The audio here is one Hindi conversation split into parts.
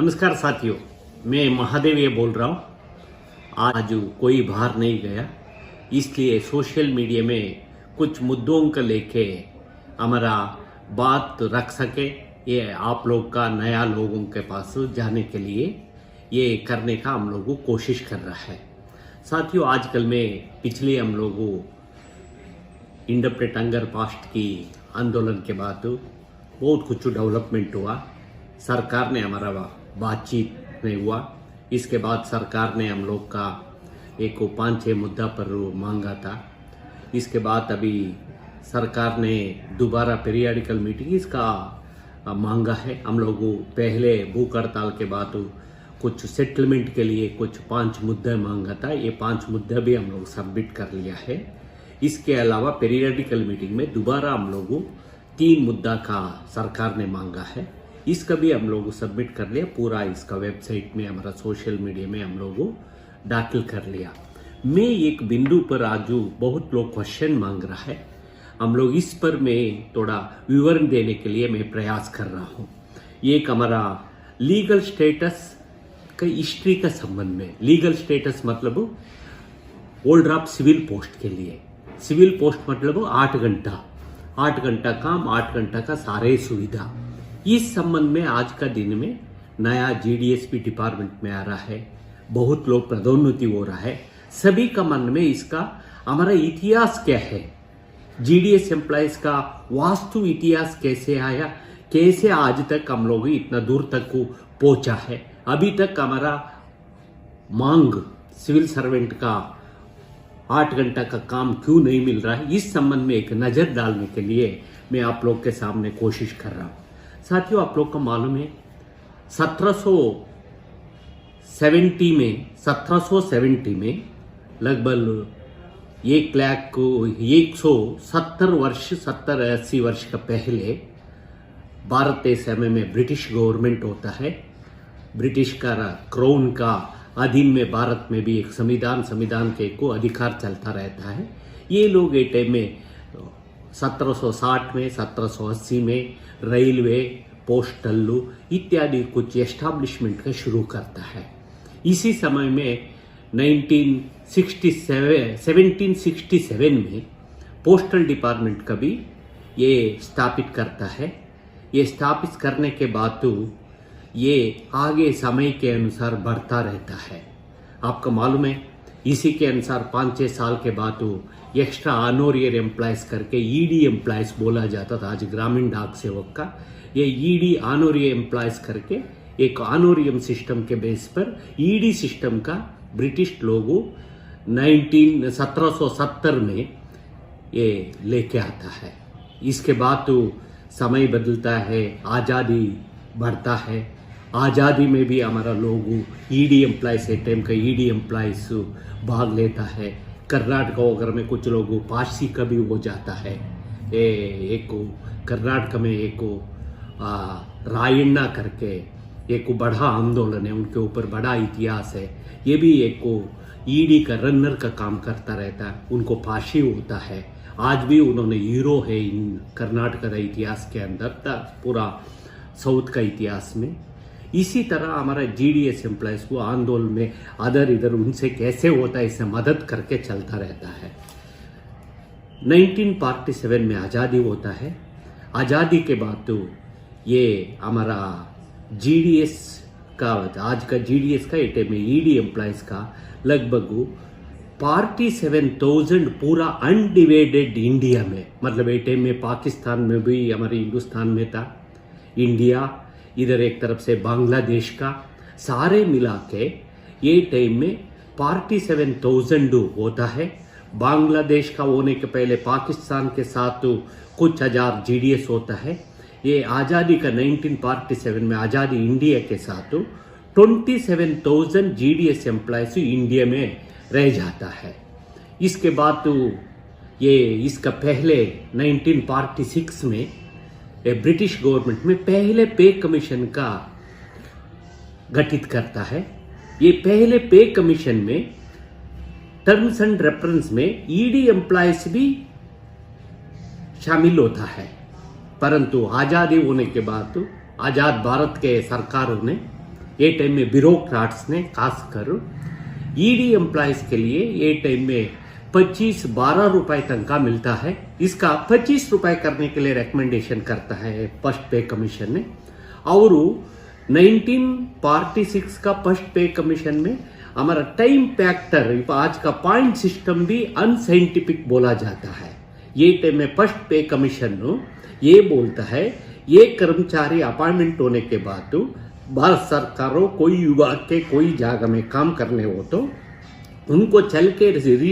नमस्कार साथियों, मैं महादेव ये बोल रहा हूँ। आज कोई बाहर नहीं गया, इसलिए सोशल मीडिया में कुछ मुद्दों को लेके हमारा बात रख सके, ये आप लोग का नया लोगों के पास जाने के लिए ये करने का हम लोग कोशिश कर रहा है। साथियों, आजकल में पिछले हम लोग इंडिपेंडेंट हंगर पास्ट की आंदोलन के बाद बहुत कुछ डेवलपमेंट हुआ। सरकार ने हमारा बातचीत नहीं हुआ। इसके बाद सरकार ने हम लोग का एक 5-6 मुद्दा पर मांगा था। इसके बाद अभी सरकार ने दोबारा पीरियडिकल मीटिंग इसका मांगा है। हम लोग पहले भूख हड़ताल के बाद कुछ सेटलमेंट के लिए कुछ 5 मुद्दे मांगा था। ये 5 मुद्दा भी हम लोग सबमिट कर लिया है। इसके अलावा पीरियडिकल मीटिंग में दोबारा हम लोग 3 मुद्दा का सरकार ने मांगा है। इसका भी हम लोग सबमिट कर लिया। पूरा इसका वेबसाइट में हमारा सोशल मीडिया में हम लोग दाखिल कर लिया। मैं एक बिंदु पर आज बहुत लोग क्वेश्चन मांग रहा है, हम लोग इस पर मैं थोड़ा विवरण देने के लिए मैं प्रयास कर रहा हूँ। एक हमारा लीगल स्टेटस का हिस्ट्री का संबंध में। लीगल स्टेटस मतलब होल्डर ऑफ सिविल पोस्ट के लिए। सिविल पोस्ट मतलब 8 घंटा काम, 8 घंटा का सारे सुविधा। इस संबंध में आज का दिन में नया जीडीएसपी डिपार्टमेंट में आ रहा है। बहुत लोग पदोन्नति हो रहा है। सभी का मन में इसका हमारा इतिहास क्या है, जीडीएस एम्प्लॉयज का वास्तु इतिहास कैसे आया, कैसे आज तक हम लोग इतना दूर तक को पहुंचा है। अभी तक हमारा मांग सिविल सर्वेंट का 8 घंटा का काम क्यों नहीं मिल रहा है, इस संबंध में एक नजर डालने के लिए मैं आप लोग के सामने कोशिश कर रहा हूं। साथियों, आप लोग को मालूम है 1770 में लगभग 1,70 वर्ष का पहले भारत देश में ब्रिटिश गवर्नमेंट होता है। ब्रिटिश का क्राउन का अधीन में भारत में भी एक संविधान के को अधिकार चलता रहता है। ये लोग एक टाइम में 1760 में 1780 में रेलवे, पोस्टल इत्यादि कुछ एस्टैब्लिशमेंट का शुरू करता है। इसी समय में 1767 में पोस्टल डिपार्टमेंट का भी ये स्थापित करता है। ये स्थापित करने के बाद तो ये आगे समय के अनुसार बढ़ता रहता है। आपको मालूम है, इसी के अनुसार 5-6 साल के बाद तो एक्स्ट्रा ऑनोरियर एम्प्लॉयज करके ईडी एम्प्लॉयज बोला जाता था। आज ग्रामीण डाक सेवक का ये ईडी ऑनोरियर एम्प्लॉयज करके एक ऑनोरियम सिस्टम के बेस पर ईडी सिस्टम का ब्रिटिश लोगों 1770 में ये लेके आता है। इसके बाद तो समय बदलता है, आज़ादी बढ़ता है। आज़ादी में भी हमारा लोग ईडी एम्प्लॉयज एक टाइम का ईडी एम्प्लॉयज भाग लेता है। कर्नाटक वगैरह में कुछ लोगों पारसी का भी हो जाता है। एक कर्नाटक में एक रायण्णा करके एक बड़ा आंदोलन है, उनके ऊपर बड़ा इतिहास है। ये भी एक ईडी का रनर का काम करता रहता है, उनको फांसी होता है। आज भी उन्होंने हीरो है इन कर्नाटक का इतिहास के अंदर पूरा साउथ का इतिहास में। इसी तरह हमारा जीडीएस एम्प्लॉयज को आंदोलन में अदर इधर उनसे कैसे होता है, इससे मदद करके चलता रहता है। 1947 में आज़ादी होता है। आज़ादी के बाद तो ये हमारा जीडीएस का, आज का जीडीएस का एटे में ईडी एम्प्लॉयज का लगभग 47,000 पूरा अनडिवाइडेड इंडिया में, मतलब एटे में पाकिस्तान में भी, हमारे हिंदुस्तान में था, इंडिया इधर एक तरफ से बांग्लादेश का, सारे मिला के ये टाइम में 47,000 होता है। बांग्लादेश का होने के पहले पाकिस्तान के साथ तो कुछ हजार जीडीएस होता है। ये आज़ादी का 1947 में आज़ादी इंडिया के साथ 27,000 जीडीएस एम्प्लॉयज इंडिया में रह जाता है। इसके बाद तो ये इसका पहले 1946 में ब्रिटिश गवर्नमेंट में पहले पे कमीशन का गठित करता है। ये पहले पे कमीशन में टर्म्स एंड रेफरेंस में ईडी एम्प्लॉयज भी शामिल होता है। परंतु आज़ादी होने के बाद तो आज़ाद भारत के सरकारों ने ये टाइम में ब्यूरोक्राट्स ने खासकर ईडी एम्प्लॉयज के लिए ये टाइम में 25-12 रुपए तनख्वाह मिलता है। इसका 25 रुपए करने के लिए रिकमेंडेशन करता है फर्स्ट पे कमीशन ने। और 1946 का फर्स्ट पे कमीशन में हमारा टाइम फैक्टर आज का पॉइंट सिस्टम भी अनसाइंटिफिक बोला जाता है। ये टाइम में फर्स्ट पे कमीशन ये बोलता है ये कर्मचारी अपॉइंटमेंट होने के बाद भारत सरकारों कोई विभाग के कोई जगह में काम करने हो तो उनको चल के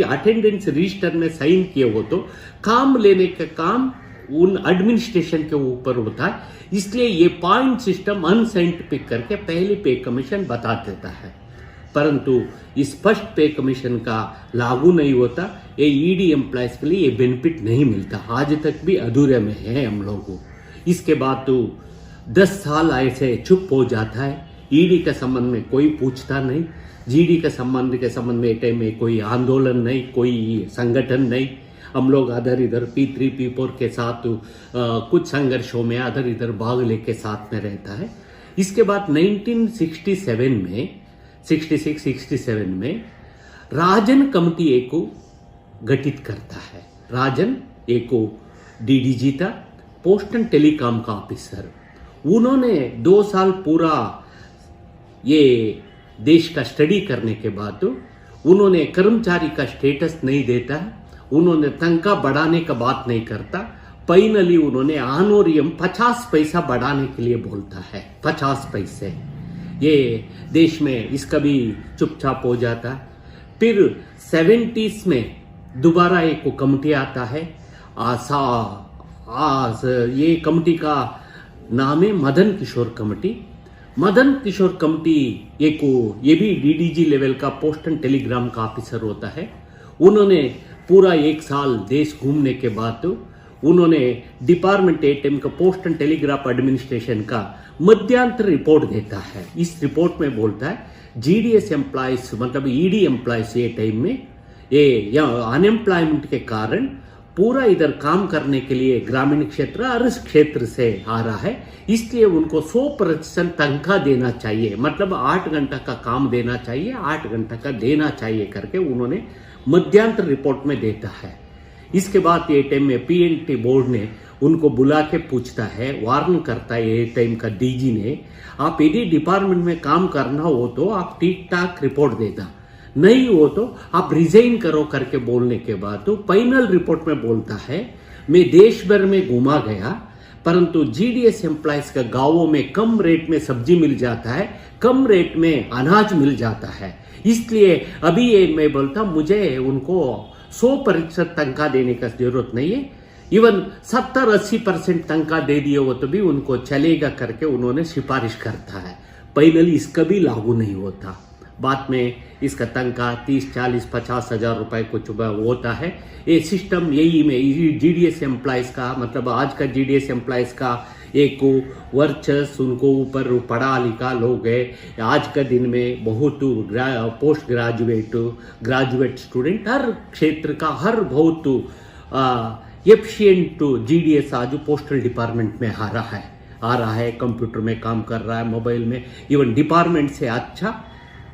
अटेंडेंस रजिस्टर में साइन किए हो तो काम लेने का काम उन एडमिनिस्ट्रेशन के ऊपर होता है। इसलिए ये पॉइंट सिस्टम अनसाइंटिफिक करके पहले पे कमीशन बता देता है, परंतु इस फर्स्ट पे कमीशन का लागू नहीं होता। ये ईडी एम्प्लॉयज के लिए ये बेनिफिट नहीं मिलता, आज तक भी अधूरे में है हम लोगों। इसके बाद तो 10 साल ऐसे चुप हो जाता है, ईडी के संबंध में कोई पूछता नहीं, जीडी के संबंध में टाइम में कोई आंदोलन नहीं, कोई संगठन नहीं। हम लोग अधर इधर P3 P4 के साथ कुछ संघर्षों में अधर इधर भाग लेके साथ में रहता है। इसके बाद 1967 में 66-67 में राजन कमेटी एक को गठित करता है। राजन एक को डीडीजी था, पोस्ट एंड टेलीकॉम का ऑफिसर। उन्होंने 2 साल पूरा ये देश का स्टडी करने के बाद उन्होंने कर्मचारी का स्टेटस नहीं देता है, उन्होंने तनख्वाह बढ़ाने का बात नहीं करता। फाइनली उन्होंने ऑनोरियम 50 पैसा बढ़ाने के लिए बोलता है, 50 पैसे। ये देश में इसका भी चुपचाप हो जाता है। फिर 70s में दोबारा एक कमेटी आता है, ये कमेटी का नाम है मदन किशोर कमेटी। मदन किशोर कमेटी ये भी डीडीजी लेवल का पोस्ट एंड टेलीग्राम का ऑफिसर होता है। उन्होंने पूरा 1 साल देश घूमने के बाद उन्होंने डिपार्टमेंट एटीएम का पोस्ट एंड टेलीग्राफ एडमिनिस्ट्रेशन का मध्यांतर रिपोर्ट देता है। इस रिपोर्ट में बोलता है जीडीएस एम्प्लॉयज मतलब ईडी एम्प्लॉयज ये टाइम में ये अनएम्प्लॉयमेंट के कारण पूरा इधर काम करने के लिए ग्रामीण क्षेत्र और इस क्षेत्र से आ रहा है, इसलिए उनको 100% तनख्वाह देना चाहिए, मतलब 8 घंटा का काम देना चाहिए, 8 घंटा का देना चाहिए करके उन्होंने मध्यांतर रिपोर्ट में देता है। इसके बाद ये टाइम में पीएनटी बोर्ड ने उनको बुला के पूछता है, वार्न करता है ये टाइम का डीजी ने, आप यदि डिपार्टमेंट में काम करना हो तो आप ठीक ठाक रिपोर्ट देना, नहीं हो तो आप रिजाइन करो करके बोलने के बाद तो फाइनल रिपोर्ट में बोलता है मैं देश भर में घुमा गया, परंतु जीडीएस एम्प्लॉयज का गांवों में कम रेट में सब्जी मिल जाता है, कम रेट में अनाज मिल जाता है, इसलिए अभी ये मैं बोलता मुझे उनको 100% तनख्वाह देने का जरूरत नहीं है, इवन 70-80% तनख्वाह दे दिए हो तो भी उनको चलेगा करके उन्होंने सिफारिश करता है। फाइनली इसका भी लागू नहीं होता। बाद में इसका तनख्वाह 30-40-50 हजार रुपए कुछ होता है। ये सिस्टम यही में जीडीएस एम्प्लॉयज का मतलब आज का जीडीएस एम्प्लॉयज का एक वर्चस्व उनको ऊपर पढ़ा लिखा लोग है। आज का दिन में बहुत पोस्ट ग्रेजुएट स्टूडेंट हर क्षेत्र का हर बहुत एफिशिएंट जीडीएस आज पोस्टल डिपार्टमेंट में आ रहा है, कंप्यूटर में काम कर रहा है, मोबाइल में, इवन डिपार्टमेंट से अच्छा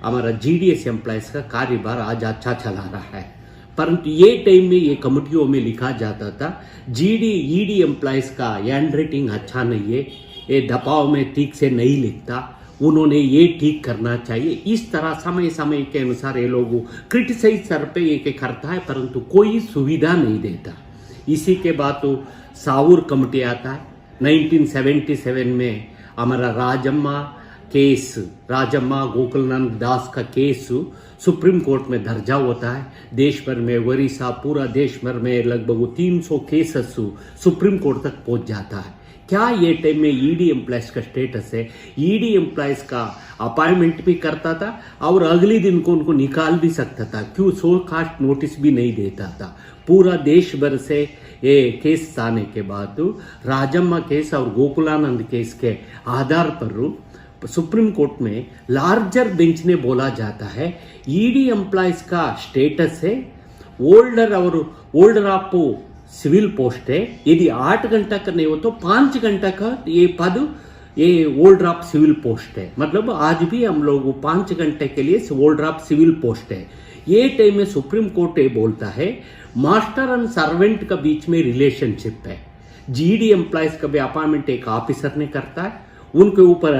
हमारा जीडीएस एम्प्लॉयज का कार्यभार आज अच्छा चला रहा है। परंतु ये टाइम में ये कमेटियों में लिखा जाता था ईडी एम्प्लॉयज का हैंड राइटिंग अच्छा नहीं है, ये दबाव में ठीक से नहीं लिखता, उन्होंने ये ठीक करना चाहिए। इस तरह समय समय के अनुसार ये लोग क्रिटिसाइज सर पे ये करता है, परंतु कोई सुविधा नहीं देता। इसी के बाद तो सावूर कमेटी आता है 1977 में। हमारा राजम्मा गोकुलनंद दास का केस सुप्रीम कोर्ट में दर्जा होता है। देश भर में ओडिशा पूरा देश भर में लगभग 300 केसेस सुप्रीम कोर्ट तक पहुंच जाता है। क्या ये टाइम में ईडी एम्प्लॉयज का स्टेटस है, ईडी एम्प्लॉयज का अपॉइंटमेंट भी करता था और अगले दिन को उनको निकाल भी सकता था, क्यों सो कास्ट नोटिस भी नहीं देता था। पूरा देश भर से ये केस आने के बाद राजम्मा केस और गोकुलानंद केस के आधार पर सुप्रीम कोर्ट में लार्जर बेंच ने बोला जाता है ईडी एम्प्लॉयज का स्टेटस है ओल्डर ऑफ सिविल पोस्ट है, यदि 8 घंटा का नहीं हो तो 5 घंटा का ये पद ये ओल्ड्राप सिविल पोस्ट है, मतलब आज भी हम लोग 5 घंटे के लिए ओल्ड्राप सिविल पोस्ट है। ये टाइम में सुप्रीम कोर्ट ये बोलता है मास्टर एंड सर्वेंट का बीच में रिलेशनशिप है। जीडी एम्प्लॉयज का भी अपॉइंटमेंट एक ऑफिसर ने करता है, उनके ऊपर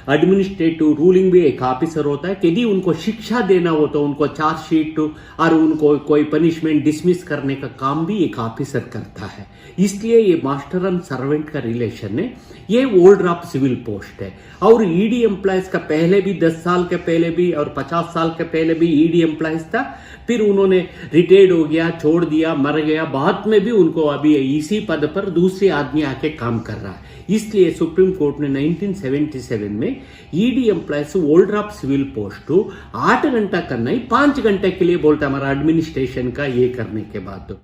एडमिनिस्ट्रेटिव रूलिंग भी एक ऑफिसर होता है। यदि उनको शिक्षा देना हो तो उनको चार्जशीट और उनको कोई पनिशमेंट डिसमिस करने का काम भी एक ऑफिसर करता है। इसलिए ये मास्टर एंड सर्वेंट का रिलेशन है, ये ओल्ड्राप सिविल पोस्ट है। और ईडी एम्प्लॉयज का पहले भी 10 साल के पहले भी और 50 साल के पहले भी ईडी एम्प्लॉयज था, फिर उन्होंने रिटायर्ड हो गया, छोड़ दिया, मर गया, बाद में भी उनको अभी इसी पद पर दूसरे आदमी आके काम कर रहा है। इसलिए सुप्रीम कोर्ट ने 1977 में ईडी एम्प्लॉयज ओल्ड्राप सिविल पोस्ट 8 घंटा करना ही 5 घंटे के लिए बोलता हमारा एडमिनिस्ट्रेशन का ये करने के बाद।